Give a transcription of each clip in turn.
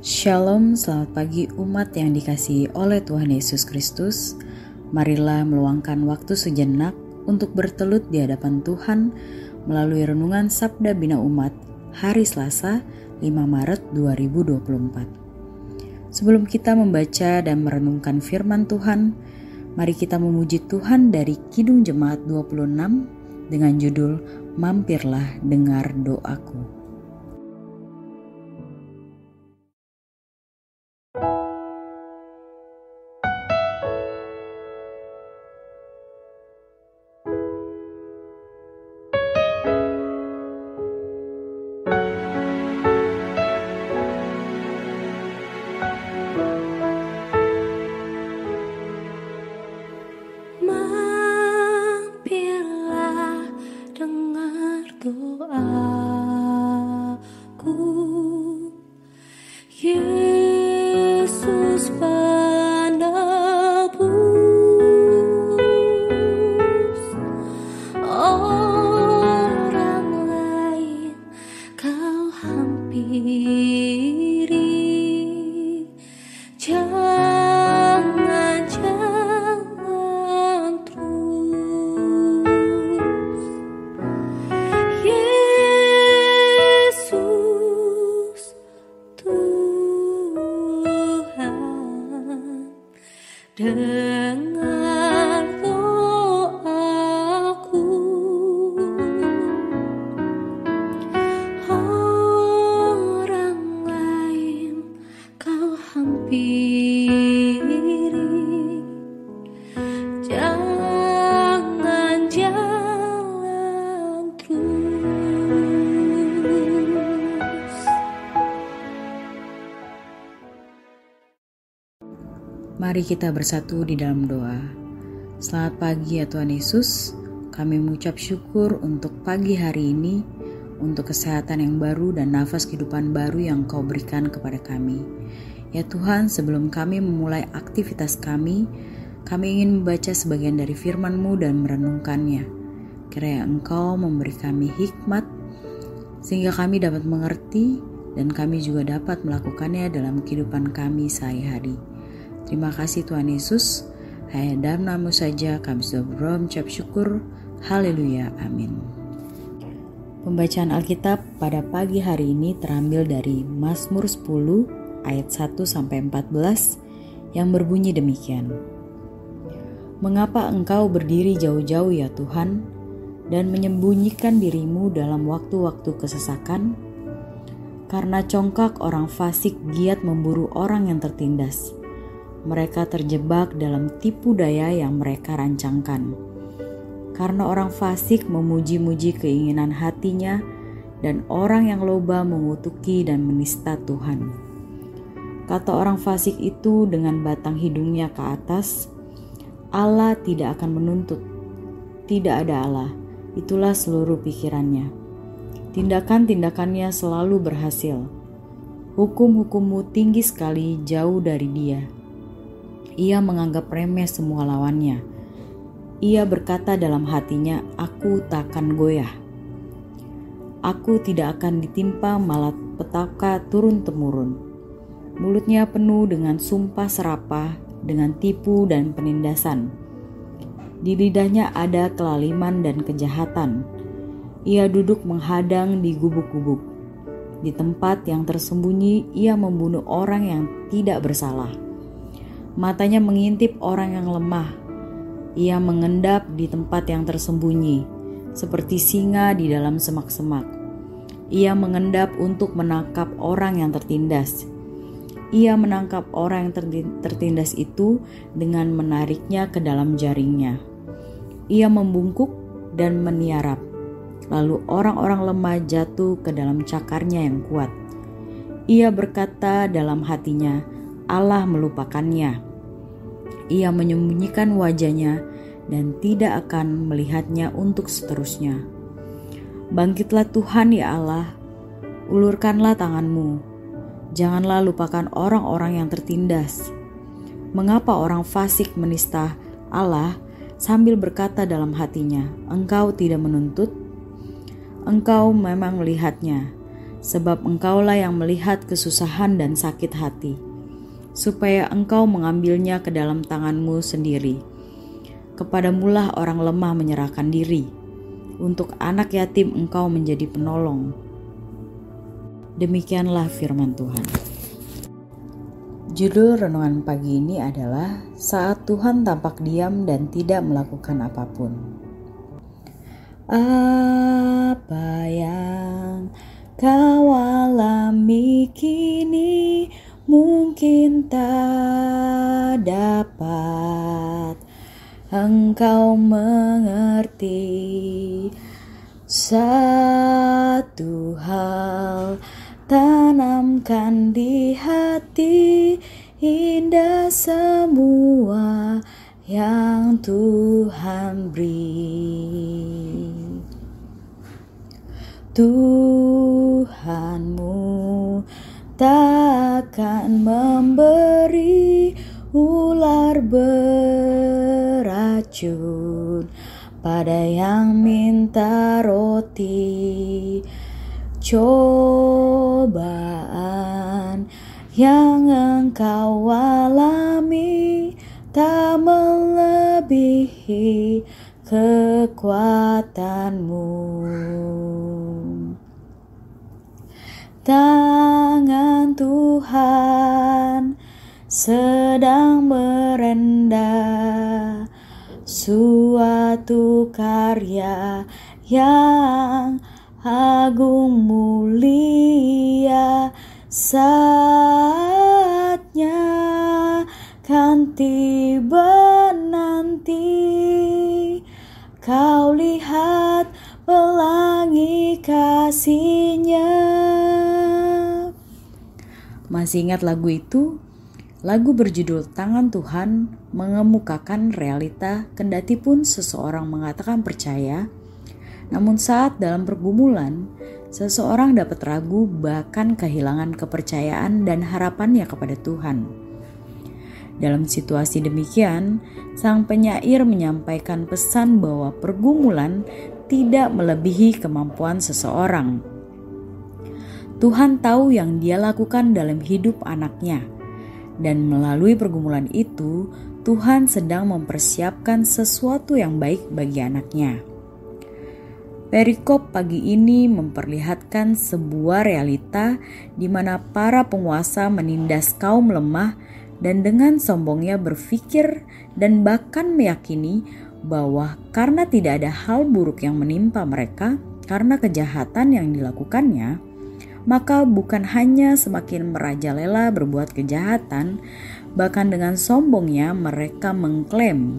Shalom, selamat pagi umat yang dikasihi oleh Tuhan Yesus Kristus. Marilah meluangkan waktu sejenak untuk bertelut di hadapan Tuhan melalui renungan Sabda Bina Umat hari Selasa 5 Maret 2024. Sebelum kita membaca dan merenungkan firman Tuhan, mari kita memuji Tuhan dari Kidung Jemaat 26 dengan judul Mampirlah Dengar Doaku. Yesus penebus, orang lain kau hampiri, jangan terus. Yesus Tuhan, dengar doaku. Orang lain kau hampiri, jangan jalan terus. Mari kita bersatu di dalam doa. Selamat pagi ya Tuhan Yesus. Kami mengucap syukur untuk pagi hari ini, untuk kesehatan yang baru dan nafas kehidupan baru yang Kau berikan kepada kami. Ya Tuhan, sebelum kami memulai aktivitas kami ingin membaca sebagian dari firman-Mu dan merenungkannya. Kiranya Engkau memberi kami hikmat, sehingga kami dapat mengerti dan kami juga dapat melakukannya dalam kehidupan kami sehari-hari. Terima kasih Tuhan Yesus. Hanya dalam nama-Mu saja kami sudah berdoa mengucap syukur. Haleluya, amin. Pembacaan Alkitab pada pagi hari ini terambil dari Mazmur 10 ayat 1-14 yang berbunyi demikian. Mengapa Engkau berdiri jauh-jauh ya Tuhan, dan menyembunyikan dirimu dalam waktu-waktu kesesakan? Karena congkak orang fasik giat memburu orang yang tertindas. Mereka terjebak dalam tipu daya yang mereka rancangkan. Karena orang fasik memuji-muji keinginan hatinya, dan orang yang loba mengutuki dan menista Tuhan. Kata orang fasik itu dengan batang hidungnya ke atas, Allah tidak akan menuntut. Tidak ada Allah, itulah seluruh pikirannya. Tindakan-tindakannya selalu berhasil. Hukum-hukummu tinggi sekali jauh dari dia. Ia menganggap remeh semua lawannya. Ia berkata dalam hatinya, aku takkan goyah. Aku tidak akan ditimpa malapetaka turun-temurun. Mulutnya penuh dengan sumpah serapah, dengan tipu dan penindasan. Di lidahnya ada kelaliman dan kejahatan. Ia duduk menghadang di gubuk-gubuk. Di tempat yang tersembunyi, ia membunuh orang yang tidak bersalah. Matanya mengintip orang yang lemah. Ia mengendap di tempat yang tersembunyi, seperti singa di dalam semak-semak. Ia mengendap untuk menangkap orang yang tertindas. Ia menangkap orang yang tertindas itu dengan menariknya ke dalam jaringnya. Ia membungkuk dan meniarap. Lalu orang-orang lemah jatuh ke dalam cakarnya yang kuat. Ia berkata dalam hatinya, Allah melupakannya. Ia menyembunyikan wajahnya dan tidak akan melihatnya untuk seterusnya. Bangkitlah Tuhan ya Allah, ulurkanlah tangan-Mu. Janganlah lupakan orang-orang yang tertindas. Mengapa orang fasik menista Allah sambil berkata dalam hatinya, Engkau tidak menuntut? Engkau memang melihatnya, sebab Engkaulah yang melihat kesusahan dan sakit hati, supaya Engkau mengambilnya ke dalam tangan-Mu sendiri. Kepadamulah orang lemah menyerahkan diri, untuk anak yatim Engkau menjadi penolong. Demikianlah firman Tuhan. Judul renungan pagi ini adalah Saat Tuhan Tampak Diam dan Tidak Melakukan Apapun. Apa yang kau alami kini mungkin tak dapat engkau mengerti. Satu hal tanamkan di hati, indah semua yang Tuhan beri. Tuhanmu takkan memberi ular beracun pada yang minta roti. Cobaan yang engkau alami tak melebihi kekuatanmu. Tangan Tuhan sedang merendah suatu karya yang agung mulia. Saatnya kan tiba nanti, kau lihat pelangi kasih-Nya. Masih ingat lagu itu? Lagu berjudul Tangan Tuhan mengemukakan realita kendati pun seseorang mengatakan percaya, namun saat dalam pergumulan, seseorang dapat ragu bahkan kehilangan kepercayaan dan harapannya kepada Tuhan. Dalam situasi demikian, sang penyair menyampaikan pesan bahwa pergumulan tidak melebihi kemampuan seseorang. Tuhan tahu yang Dia lakukan dalam hidup anaknya, dan melalui pergumulan itu, Tuhan sedang mempersiapkan sesuatu yang baik bagi anaknya. Perikop pagi ini memperlihatkan sebuah realita di mana para penguasa menindas kaum lemah dan dengan sombongnya berpikir dan bahkan meyakini bahwa karena tidak ada hal buruk yang menimpa mereka karena kejahatan yang dilakukannya, maka bukan hanya semakin merajalela berbuat kejahatan, bahkan dengan sombongnya mereka mengklaim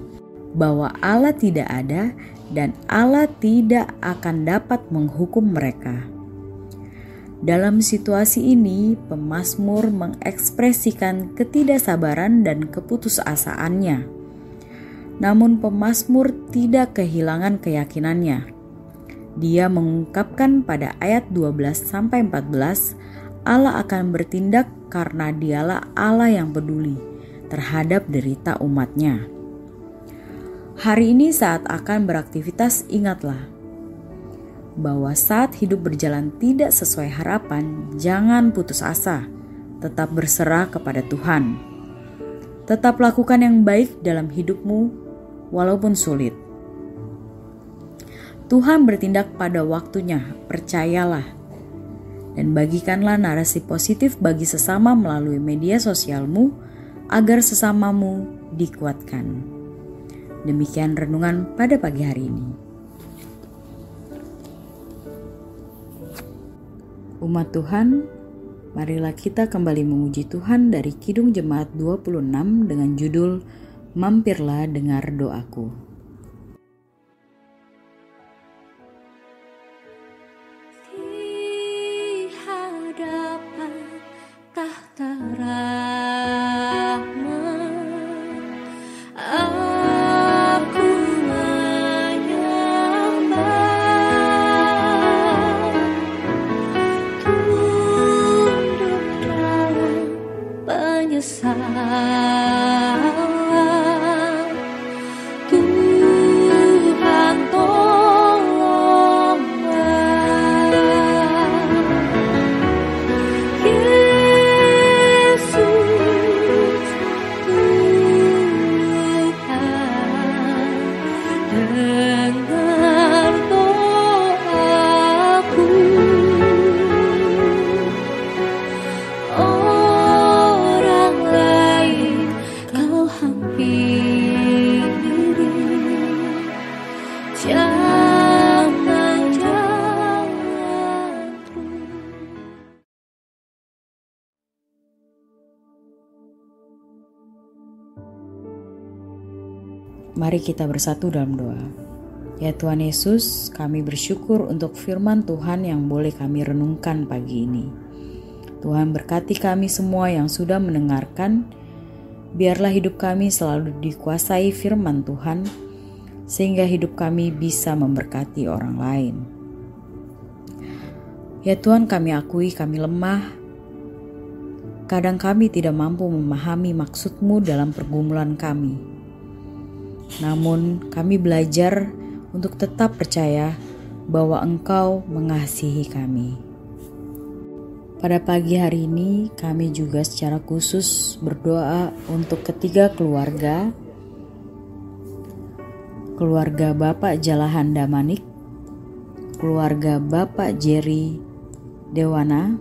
bahwa Allah tidak ada dan Allah tidak akan dapat menghukum mereka. Dalam situasi ini, pemazmur mengekspresikan ketidaksabaran dan keputusasaannya. Namun pemazmur tidak kehilangan keyakinannya. Dia mengungkapkan pada ayat 12-14, Allah akan bertindak karena Dialah Allah yang peduli terhadap derita umat-Nya. Hari ini saat akan beraktivitas, ingatlah bahwa saat hidup berjalan tidak sesuai harapan, jangan putus asa, tetap berserah kepada Tuhan. Tetap lakukan yang baik dalam hidupmu walaupun sulit. Tuhan bertindak pada waktunya, percayalah. Dan bagikanlah narasi positif bagi sesama melalui media sosialmu agar sesamamu dikuatkan. Demikian renungan pada pagi hari ini. Umat Tuhan, marilah kita kembali memuji Tuhan dari Kidung Jemaat 26 dengan judul Mampirlah Dengar Doaku. Di hadapan tahta rahmat, aku menyembah, tunduk dalam penyesalan. Mari kita bersatu dalam doa. Ya Tuhan Yesus, kami bersyukur untuk firman Tuhan yang boleh kami renungkan pagi ini. Tuhan berkati kami semua yang sudah mendengarkan. Biarlah hidup kami selalu dikuasai firman Tuhan, sehingga hidup kami bisa memberkati orang lain. Ya Tuhan, kami akui kami lemah. Kadang kami tidak mampu memahami maksud-Mu dalam pergumulan kami. Namun kami belajar untuk tetap percaya bahwa Engkau mengasihi kami. Pada pagi hari ini kami juga secara khusus berdoa untuk ketiga keluarga Bapak Jalahan Damanik, keluarga Bapak Jerry Dewana,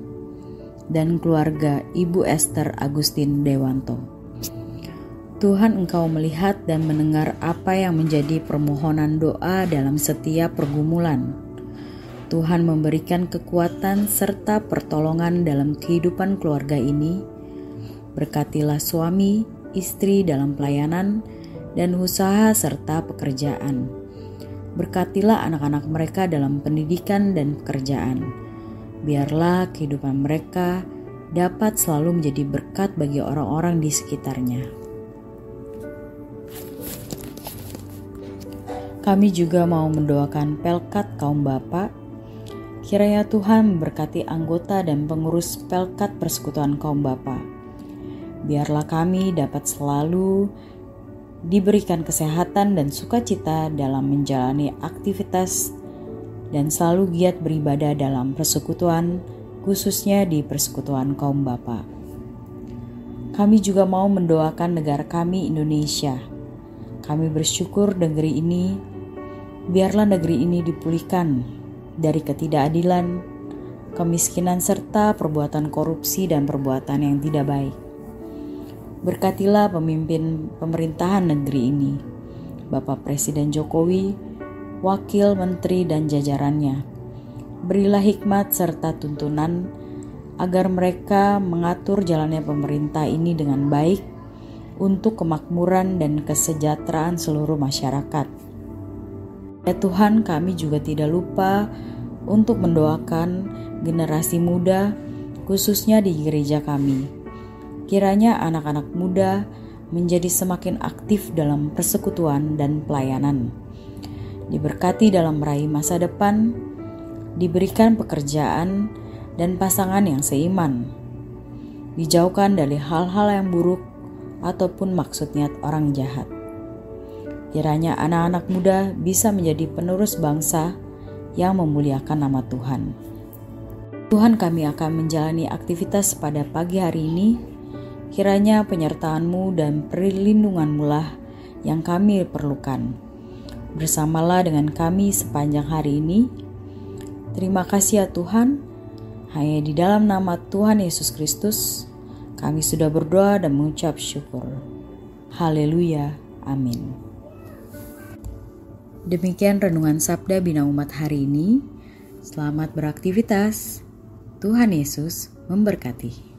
dan keluarga Ibu Esther Agustin Dewanto. Tuhan, Engkau melihat dan mendengar apa yang menjadi permohonan doa dalam setiap pergumulan. Tuhan memberikan kekuatan serta pertolongan dalam kehidupan keluarga ini. Berkatilah suami, istri dalam pelayanan, dan usaha serta pekerjaan. Berkatilah anak-anak mereka dalam pendidikan dan pekerjaan. Biarlah kehidupan mereka dapat selalu menjadi berkat bagi orang-orang di sekitarnya. Kami juga mau mendoakan Pelkat kaum Bapak. Kiranya Tuhan memberkati anggota dan pengurus Pelkat Persekutuan Kaum Bapak. Biarlah kami dapat selalu diberikan kesehatan dan sukacita dalam menjalani aktivitas dan selalu giat beribadah dalam persekutuan, khususnya di Persekutuan Kaum Bapak. Kami juga mau mendoakan negara kami, Indonesia. Kami bersyukur biarlah negeri ini dipulihkan dari ketidakadilan, kemiskinan, serta perbuatan korupsi dan perbuatan yang tidak baik. Berkatilah pemimpin pemerintahan negeri ini, Bapak Presiden Jokowi, Wakil Menteri dan jajarannya. Berilah hikmat serta tuntunan agar mereka mengatur jalannya pemerintah ini dengan baik untuk kemakmuran dan kesejahteraan seluruh masyarakat. Ya Tuhan, kami juga tidak lupa untuk mendoakan generasi muda, khususnya di gereja kami. Kiranya anak-anak muda menjadi semakin aktif dalam persekutuan dan pelayanan. Diberkati dalam meraih masa depan, diberikan pekerjaan dan pasangan yang seiman, dijauhkan dari hal-hal yang buruk ataupun maksud niat orang jahat. Kiranya anak-anak muda bisa menjadi penerus bangsa yang memuliakan nama Tuhan. Tuhan, kami akan menjalani aktivitas pada pagi hari ini. Kiranya penyertaan-Mu dan perlindungan-Mu lah yang kami perlukan. Bersamalah dengan kami sepanjang hari ini. Terima kasih ya Tuhan. Hanya di dalam nama Tuhan Yesus Kristus kami sudah berdoa dan mengucap syukur. Haleluya. Amin. Demikian renungan Sabda Bina Umat hari ini. Selamat beraktivitas. Tuhan Yesus memberkati.